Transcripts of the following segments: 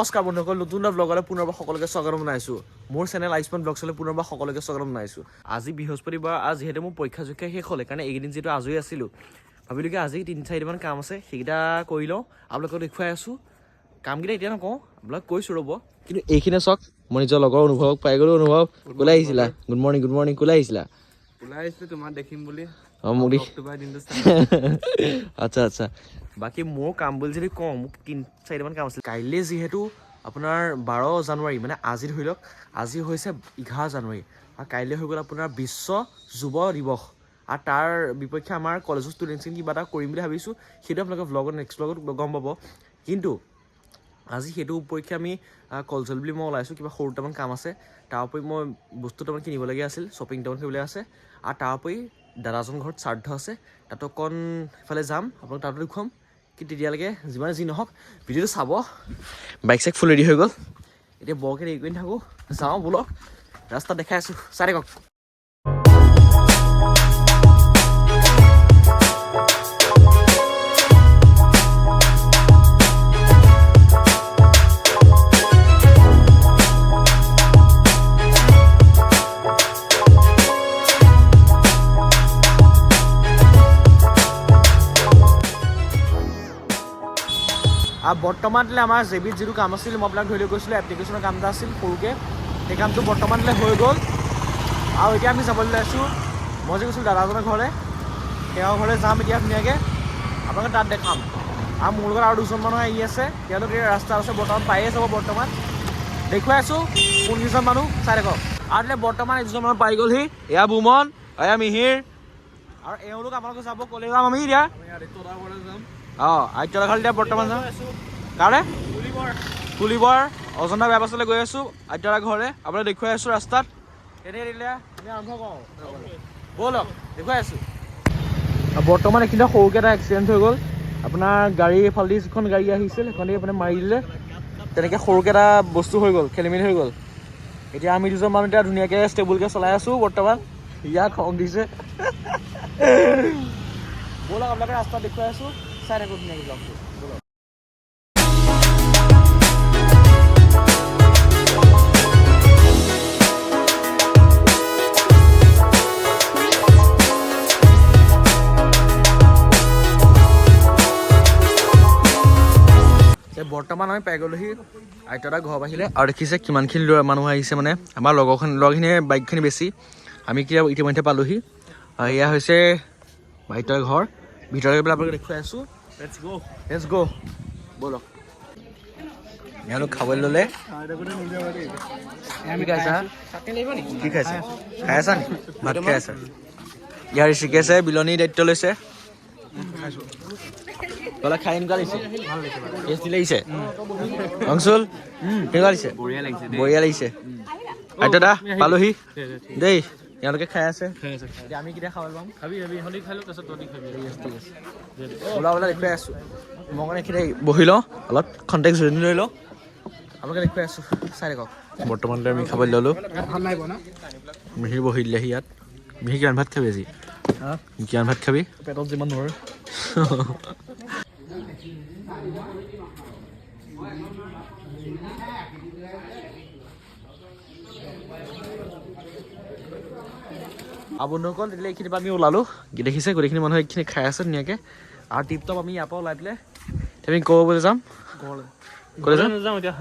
নমস্কাৰ বন্ধুসকল, নতুন এটা ব্লগলৈ পুনৰবাৰ সকলোকে স্বাগতম জনাইছোঁ। মোৰ চেনেল আয়ুষ্মান ব্লগছলৈ পুনৰবাৰ সকলোকে স্বাগতম জনাইছোঁ। আজি বৃহস্পতিবাৰ, আৰু যিহেতু মোৰ পৰীক্ষা শেষ হ'ল, সেইকাৰণে এইকেইদিন যিহেতু আজৰি আছিলোঁ, ভাবিলোঁ কি আজি 3-4দিনমান কাম আছে, সেইকেইটা কৰি লওঁ। আপোনালোকক দেখুৱাই আছোঁ। কামকেইটা এতিয়া নকওঁ, আপোনালোক কৈছোঁ ৰ'ব। কিন্তু এইখিনি চাওক, মই নিজৰ লগৰ অনুভৱক পাই গ'লোঁ। অনুভৱ ক'লৈ আহিছিলা? গুড মৰ্ণিং, ক'লৈ আহিছিলা? ওলাই আহিছিলোঁ তোমাক দেখিম বুলি। অঁ মোক আচ্ছা। বাকী মোৰ কাম বুলি যদি কওঁ, মোক 3-4দিনমান কাম আছিল। কাইলৈ যিহেতু আপোনাৰ 12 জানুৱাৰী, মানে আজি ধৰি লওক, আজি হৈছে 11 জানুৱাৰী, আৰু কাইলৈ হৈ গ'ল আপোনাৰ বিশ্ব যুৱ দিৱস। আৰু তাৰ বিপক্ষে আমাৰ কলেজৰ ষ্টুডেণ্টছখিনি কিবা এটা কৰিম বুলি ভাবিছোঁ। সেইটো আপোনালোকে নেক্সট ব্লগত গম পাব। কিন্তু আজি সেইটো উপলক্ষে আমি কলচল বুলি মই ওলাইছোঁ, কিবা সৰু দুটামান কাম আছে। তাৰ উপৰি মই বস্তু দুটামান কিনিবলগীয়া আছিল, শ্বপিং দুটামান কৰিবলৈ আছে। আৰু তাৰ উপৰি দাদাজন ঘৰত শ্ৰাদ্ধ আছে, তাতো অকণ সেইফালে যাম, আপোনাক তাতো দেখুৱাম। কিন্তু তেতিয়ালৈকে যিমানে যি নহওক ভিডিঅ'টো চাব। বাইক চাইক ফুল ৰেডি হৈ গ'ল, এতিয়া বৰকৈ দেৰি কৰি নাথাকোঁ, যাওঁ ব'লক, ৰাস্তাত দেখাই আছোঁ, চাই থাকক। আৰু বৰ্তমানলৈ আমাৰ জেবিত যিটো কাম আছিল, মই আপোনাক ধৰি লৈ গৈছিলোঁ, এপ্লিকেশ্যনৰ কাম এটা আছিল সৰুকৈ, সেই কামটো বৰ্তমানলৈ হৈ গ'ল। আৰু এতিয়া আমি যাবলৈ লৈছোঁ, মই যে গৈছিলোঁ দাদাজনৰ ঘৰলৈ, তেওঁৰ ঘৰলৈ যাম এতিয়া ধুনীয়াকৈ, আপোনালোকে তাত দেখাম। আৰু মোৰ লগত আৰু দুজন মানুহ আহি আছে, তেওঁলোক এই ৰাস্তা আছে, বৰ্তমান পায়ে যাব। বৰ্তমান দেখুৱাই আছোঁ কোনকেইজন মানুহ, চাই থাকক। আৰু এতিয়া বৰ্তমান এজন মানুহ পাই গ'লহি, এয়া বুমন, এয়া মিহিৰ, আৰু এওঁলোক আপোনালোকে যাব, ক'লে যাম আমি এতিয়া? অঁ, আদিত্যৰ ঘৰলৈ এতিয়া বৰ্তমান যাম। কাৰণে তুলিবৰ অজন্তা ব্যৱস্থালৈ গৈ আছোঁ, আদিত্যৰ ঘৰলৈ। আপোনাক দেখুৱাই আছোঁ ৰাস্তাত। এনেই দিলে আমি আৰম্ভ কৰোঁ, ব'লক দেখুৱাই আছোঁ। বৰ্তমান এইখিনিতে সৰুকৈ এটা এক্সিডেণ্ট হৈ গ'ল। আপোনাৰ গাড়ী এইফালেদি যিখন গাড়ী আহিছিল, সেইখনেদি মানে মাৰি দিলে। তেনেকৈ সৰুকৈ এটা বস্তু হৈ গ'ল, খেলিমেলি হৈ গ'ল। এতিয়া আমি দুজন মানুহ এতিয়া ধুনীয়াকৈ ষ্টেবুলকৈ চলাই আছোঁ বৰ্তমান। ইয়াত খং দিছে। ব'লক আপোনালোকে ৰাস্তাত দেখুৱাই আছোঁ, চাই থাকোঁ ধুনীয়াকৈ ব্লগটো, ব'লক। বৰ্তমান আমি পাই গ'লোহি আইতাৰ ঘৰ বাহিলে, আৰু দেখিছে কিমানখিনি মানুহ আহিছে। মানে আমাৰ লগৰখিনিয়ে বাইকখিনি বেছি, আমি ইতিমধ্যে পালোহি। এয়া হৈছে আইতাৰ ঘৰ, ভিতৰলৈ গৈ পেলাই আপোনালোকে দেখুৱাই আছোঁ। লেটছ গ' ব'লক। এওঁলোক খাবলৈ ল'লে। কি খাইছা? কি খাইছা? খাই আছা নি? ভাত খাই আছা? ইয়াৰ ঋষিকেশে বিলনী দায়িত্ব লৈছে। গলা খাই এনেকুৱা লাগিছে? টেষ্টি লাগিছে? অংশুল কেনেকুৱা লাগিছে? বঢ়িয়া লাগিছে। আইতা দা পালোহি দেই, তেওঁলোকে খাই আছে। আমি কেতিয়া খাবলৈ পাম? ওলা দেখুৱাই আছোঁ। মই মানে এইখিনি বহি লওঁ, অলপ কণ্টেক্ট জুৰি লৈ লওঁ, আপোনালোকে দেখুৱাই আছোঁ, চাই থাকক। বৰ্তমানলৈ আমি খাবলৈ ল'লোঁ। মিহিৰ বহি দিলেহি ইয়াত। মিহি কিমান ভাত খাবি আজি? কিমান ভাত খাবি? পেটত যিমান ধৰে। বন্ধুসকল, তেতিয়াহ'লে এইখিনি পৰা আমি ওলালোঁ। দেখিছে গোটেইখিনি মানুহে এইখিনি খাই আছে ধুনীয়াকৈ। আৰু টিপটপ আমি ইয়াৰ পৰা ওলাই পেলাই আমি ক'বলৈ যাম, ক'লৈ যাম এতিয়া।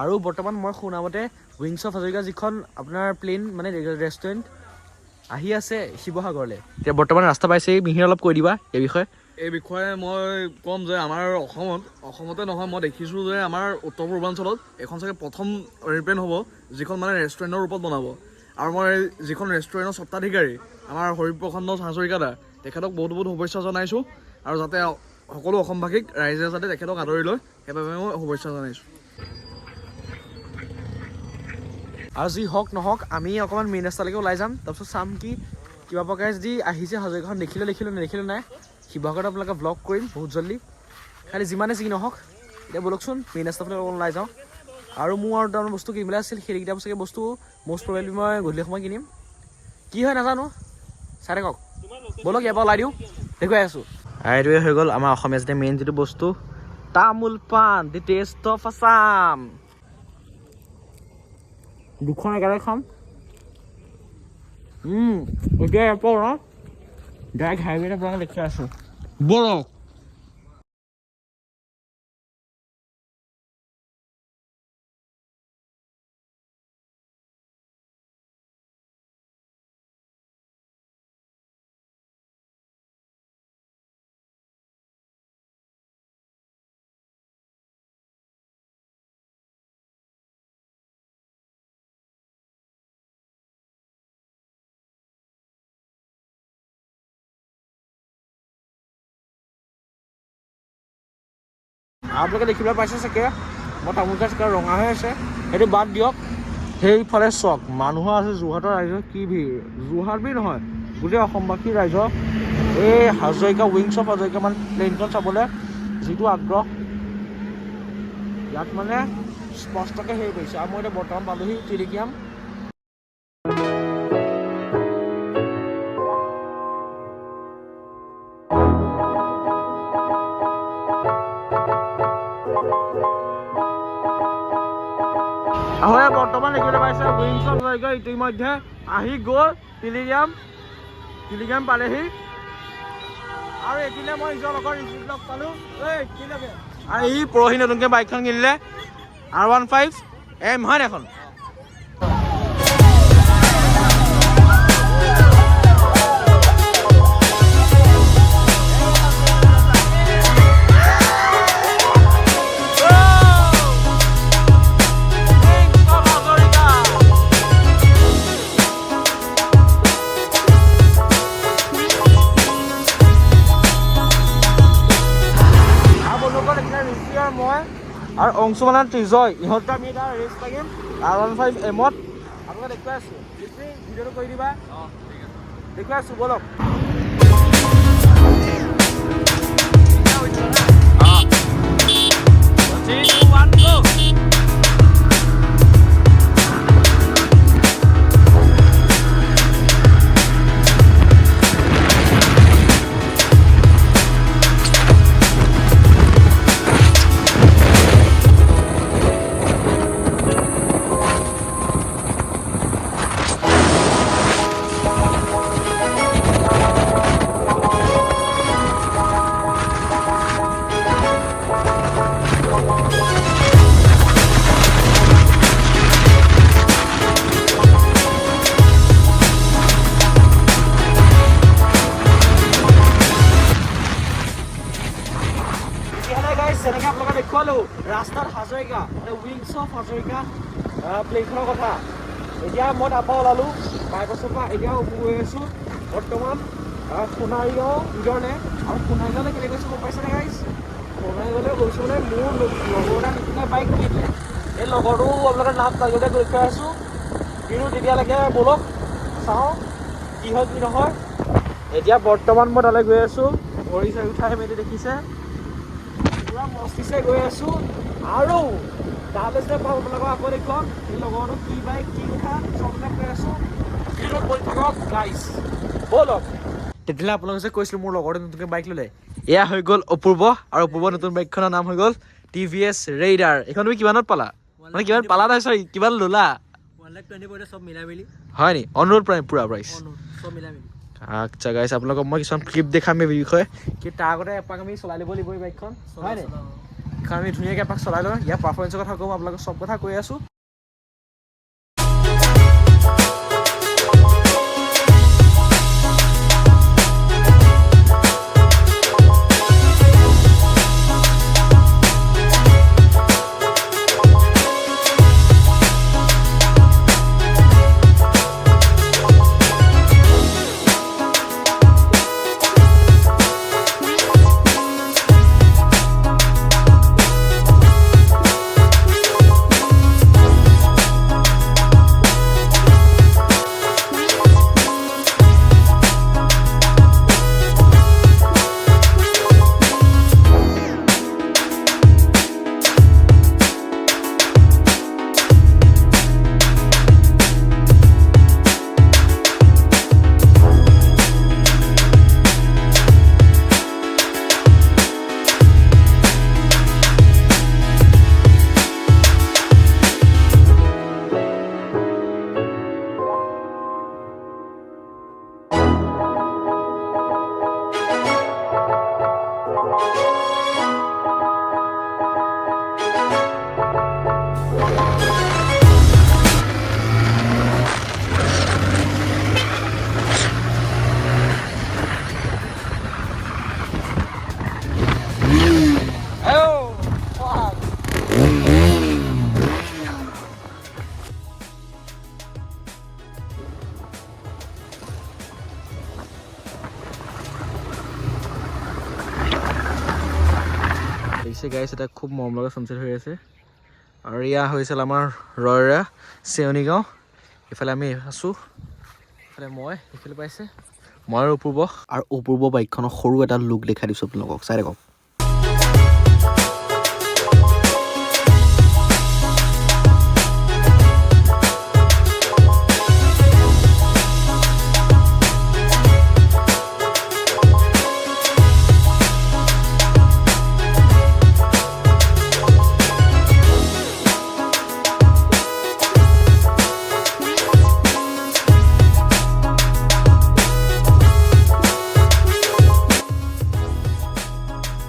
আৰু বৰ্তমান মই শুনামতে উইংছ অফ হাজৰিকা যিখন আপোনাৰ প্লেন মানে ৰেষ্টুৰেণ্ট আহি আছে শিৱসাগৰলৈ। এতিয়া বৰ্তমান ৰাস্তা পাইছে, মিহিৰ অলপ কৈ দিবা এই বিষয়ে। এই বিষয়ে মই ক'ম যে আমাৰ অসমতে নহয়, মই দেখিছোঁ যে আমাৰ উত্তৰ পূৰ্বাঞ্চলত এখন চাগে প্ৰথম এৰোপ্লেন হ'ব যিখন মানে ৰেষ্টুৰেণ্টৰ ৰূপত বনাব। আৰু মই যিখন ৰেষ্টুৰেণ্টৰ স্বত্বাধিকাৰী আমাৰ হৰিপ্ৰসন্ন হাজৰিকা দা, তেখেতক বহুত বহুত শুভেচ্ছা জনাইছোঁ। আৰু যাতে সকলো অসমবাসীক ৰাইজে যাতে তেখেতক আদৰি লয়, সেইবাবে মই শুভেচ্ছা জনাইছোঁ। আৰু যি হওক নহওক, আমি অকণমান মেইন ৰাস্তালৈকে ওলাই যাম, তাৰপিছত চাম কি কিবা প্ৰকাৰে যদি আহিছে হাজৰিকাখন দেখিলোঁ নেদেখিলোঁ নাই। শিৱসাগৰত আপোনালোকে ব্লগ কৰিম বহুত জল্দি। খালি যিমানে যি নহওক, এতিয়া ব'লকচোন মেইন ৰাস্তাফালে অকণ ওলাই যাওঁ। আৰু মোৰ আৰু দুটামান বস্তু কিনিবলৈ আছিল, সেইকেইটা চাগে বস্তু মষ্ট প্ৰবেবলি মই গধূলি সময় কিনিম। কি হয় নাজানো, চাই থাকক। ব'লক ইয়াৰ পৰা ওলাই দিওঁ, দেখুৱাই আছোঁ। এইটোৱে হৈ গ'ল আমাৰ অসমীয়া যেতিয়া মেইন যিটো বস্তু তামোল পাণ দি টেষ্ট অফ আছাম দুখন একেলগে খাম এতিয়া ইয়াৰ পৰা ডাইৰেক্ট হাইৱেত আপোনালোকে দেখি আছোঁ বৰক আপোনালোকে দেখিবলৈ পাইছে চাগে মই তামোল খাই চাগে ৰঙা হৈ আছে সেইটো বাদ দিয়ক সেইফালে চাওক মানুহৰ আছে যোৰহাটৰ ৰাইজৰ কি ভিৰ যোৰহাট বুলি নহয় গোটেই অসমবাসী ৰাইজৰ এই হাজৰিকা উইংছ অফ হাজৰিকা মানে প্লেইনখন চাবলৈ যিটো আগ্ৰহ ইয়াত মানে স্পষ্টকৈ হেৰি কৰিছে আৰু মই এতিয়া বৰ্তমান পালোহি টিলিকিয়াম ahoy বৰ্তমান দেখিবলৈ পাইছে উইংছ অফ হাজৰিকা ইতিমধ্যে আহি গ'ল টিলিগ্ৰাম পালেহি আৰু এইপিনে মই নিজৰ লগৰ ৰিচিভ লগ পালোঁ কি লাগে আৰু ই পৰহি নতুনকৈ বাইকখন কিনিলে R15M হয় এখন আৰু অংশুমান ত্ৰিজয় ইহঁতক আমি এটা ৰেচ লাগিম R15Mত আপোনালোকে দেখুৱাই আছোঁ ভিডিঅ'টো কৰি দিবা দেখুৱাই আছোঁ বলক যেনেকৈ আপোনালোকে দেখুৱালোঁ ৰাস্তাত হাজৰিকা মানে উইংছ অফ হাজৰিকা প্লেইখনৰ কথা এতিয়া মই তাৰপৰা ওলালোঁ বাইপাছৰ পৰা এতিয়া গৈ আছোঁ বৰ্তমান সোণাৰীগাঁও নিজৰনে আৰু সোণাৰীগাঁৱলৈ কেলৈ গৈছোঁ গম পাইছেনে গাইছ সোণাৰীগাঁৱলৈ গৈছোঁ মানে মোৰ লগৰ এটা নতুনকৈ বাইক কিনিলে এই লগৰটো আপোনালোকে নাম তাগতে গৈ থৈ আছোঁ কিন্তু তেতিয়ালৈকে ব'লক চাওঁ কি হয় কি নহয় এতিয়া বৰ্তমান মই তালৈ গৈ আছোঁ ভৰি চৰি উঠাই মেলি দেখিছে পুৰা মস্তিছে গৈ আছোঁ আৰু তালৈ যে আপোনালোকক আকৌ দেখুৱাম এই লগৰটো কি বাইক কি কথা চববিলাক কৈ আছোঁ ভিডিঅ'ত কৰি থাকক গাইছ ব'লক তেতিয়াহ'লে আপোনালোকে যে কৈছিলোঁ মোৰ লগৰটো নতুনকৈ বাইক ল'লে এয়া হৈ গ'ল অপূৰ্ব আৰু অপূৰ্ব নতুন বাইকখনৰ নাম হৈ গ'ল TVS Raider এইখন তুমি কিমানত পালা মানে কিমান পালা নাই চৰি কিমান ল'লা 120 চব মিলাই মেলি হয় নি অনুৰোধ প্ৰাইম পুৰা প্ৰাইচ চব মিলাই মেলি আচ্ছা গাইছ আপোনালোকক মই কিছুমান ক্লিপ দেখাম এই বিষয়ে কি তাৰ আগতে এপাক আমি চলাই ল'ব লাগিব এই বাইকখন হয় নি এইখন আমি ধুনীয়াকৈ এপাক চলাই লওঁ ইয়াৰ পাৰফৰ্মেঞ্চৰ কথা কওঁ আপোনালোকক চব কথা কৈ আছোঁ আহিছে গাইছ, এটা খুব মৰম লগা ছানছেট হৈ আছে। আৰু এয়া হৈছিল আমাৰ ৰয়ৰা চেউনি গাঁও। এইফালে আমি আছোঁ, এইফালে মই, এইফালে পাইছে মই আৰু অপূৰ্ব। আৰু অপূৰ্ব বাইকখনৰ সৰু এটা লুক দেখাই দিছোঁ আপোনালোকক, চাই থাকক।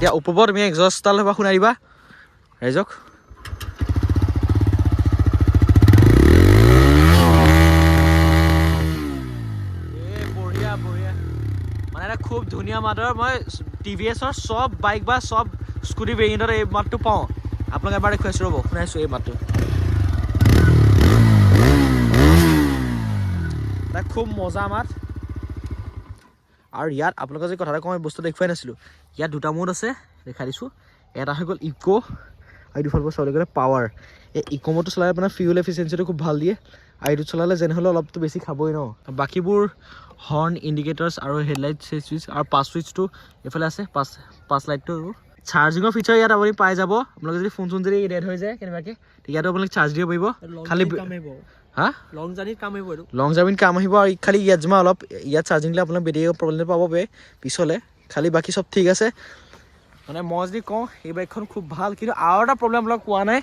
এতিয়া অপূৰ্ব তুমি এক্সজষ্টডাল এবাৰ শুনাই দিবা ৰাইজক। বঢ়িয়া বঢ়িয়া, মানে এটা খুব ধুনীয়া মাতৰ। মই TVS-ৰ চব বাইক বা চব স্কুটি ভেৰিয়েণ্টত এই মাতটো পাওঁ। আপোনালোকে এবাৰ দেখুৱাইছোঁ, ৰ'ব শুনাইছোঁ এই মাতটো। এটা খুব মজা মাত। আৰু ইয়াত আপোনালোকে যে কথা এটা কওঁ, এই বস্তু দেখুৱাই নাছিলোঁ। ইয়াত দুটা মোড আছে, দেখাই দিছোঁ। এটা হৈ গ'ল ইক' আৰু দুফালৰ পৰা চাবলৈ গ'লে পাৱাৰ। এই ইক' মোডটো চলালে আপোনাৰ ফিউল এফিচিয়েঞ্চিটো খুব ভাল দিয়ে, আৰু এইটোত চলালে যেনে হ'লেও অলপতো বেছি খাবই ন। বাকীবোৰ হৰ্ণ, ইণ্ডিকেটাৰ্ছ আৰু হেডলাইট চুইচ আৰু পাছ চুইচটো এইফালে আছে, পাছ লাইটটো। চাৰ্জিঙৰ ফিচাৰ ইয়াত আপুনি পাই যাব। আপোনালোকে যদি ফোন চোন যদি ডেড হৈ যায় কেনেবাকৈ, তেতিয়াতো আপোনালোকে চাৰ্জ দিব পাৰিব। খালি হা লং জাৰ্ণিত কাম আহিব এইটো। লং জাৰ্ণিত কাম আহিব। আৰু খালি ইয়াত যিমান অলপ ইয়াত চাৰ্জিং দিলে আপোনাৰ বেটেৰী প্ৰব্লেম পাব পাৰে পিছলৈ, খালি বাকী চব ঠিক আছে। মানে মই যদি কওঁ এই বাইকখন খুব ভাল, কিন্তু আৰু এটা প্ৰব্লেম আপোনালোক পোৱা নাই।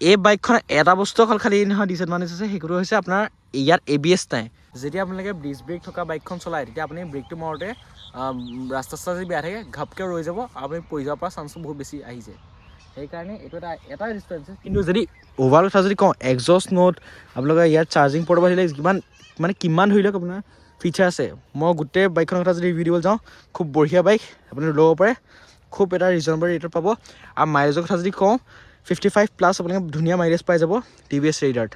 এই বাইকখন এটা বস্তু অকল খালি নহয় ডিছএডভান্টেজ আছে, সেইটো হৈছে আপোনাৰ ইয়াত ABS নাই। যেতিয়া আপোনালোকে ডিছ ব্ৰেক থকা বাইকখন চলায়, তেতিয়া আপুনি ব্ৰেকটো মাৰোঁতে ৰাস্তা চাস্তা যদি বেয়া থাকে ঘপকৈ ৰৈ যাব, আৰু আপুনি পৰি যাব পৰা চান্সটো বহুত বেছি আহিছে। সেইকাৰণে এইটো এটা ডিছএডভান্টেজ। কিন্তু যদি অভাৰঅল কথা যদি কওঁ, এক্সজষ্ট নোট আপোনালোকে ইয়াত চাৰ্জিং পৰ্ট আহিলে কিমান ধৰি লওক আপোনাৰ ফিচাৰ আছে। মই গোটেই বাইকখনৰ কথা যদি ৰিভিউ দিবলৈ যাওঁ, খুব বঢ়িয়া বাইক, আপুনি ল'ব পাৰে। খুব এটা ৰিজনেবল ৰেটত পাব। আৰু মাইলেজৰ কথা যদি কওঁ, 55+ আপোনালোকে ধুনীয়া মাইলেজ পাই যাব TVS Raider-ত।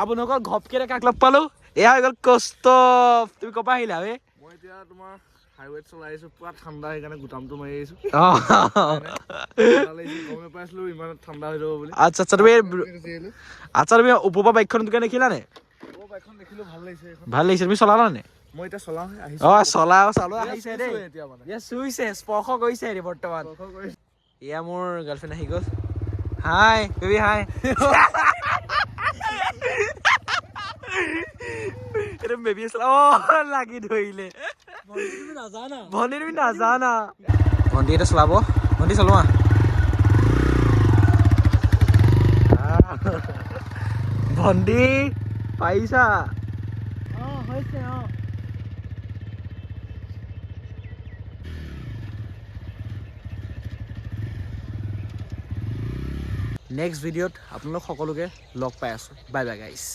আপোনালোকৰ ঘপকে কাক লগ পালো, এয়া হৈ গ'ল কৌস্তভ। তুমি ক'ৰ পৰা আহিলা হে? মই এতিয়া তোমাৰ হাইৱেত চলাই আহিছোঁ, পুৰা ঠাণ্ডা, সেইকাৰণে গুটামটো মাৰি আহিছোঁ। গমে পাইছিলোঁ ইমান ঠাণ্ডা হৈ যাব বুলি। আচ্ছা তুমি অপূৰ্ব বাইকখন দোকান দেখিলানে? বাইকখন দেখিলোঁ, ভাল লাগিছে। ভাল লাগিছে, তুমি চলালা নে? মই এতিয়া চলাওঁ আহিছোঁ। চলাও আহিছে দেই, এতিয়া মানে চুইছে, স্পৰ্শ কৰিছে বৰ্তমান। এয়া মোৰ গাৰ্লফ্ৰেণ্ড আহি গ'ল। হাই বেবি, হাই। বেবি লাগি ধৰিলে। ভণ্টি তুমি নাজানা। ভণ্টি এটা চলাব, ভণ্টি চলোৱা। ভণ্টি পাৰিছা? নেক্সট ভিডিঅ'ত আপোনালোক সকলোকে লগ পাই আছোঁ। বাই বাই গাইছ।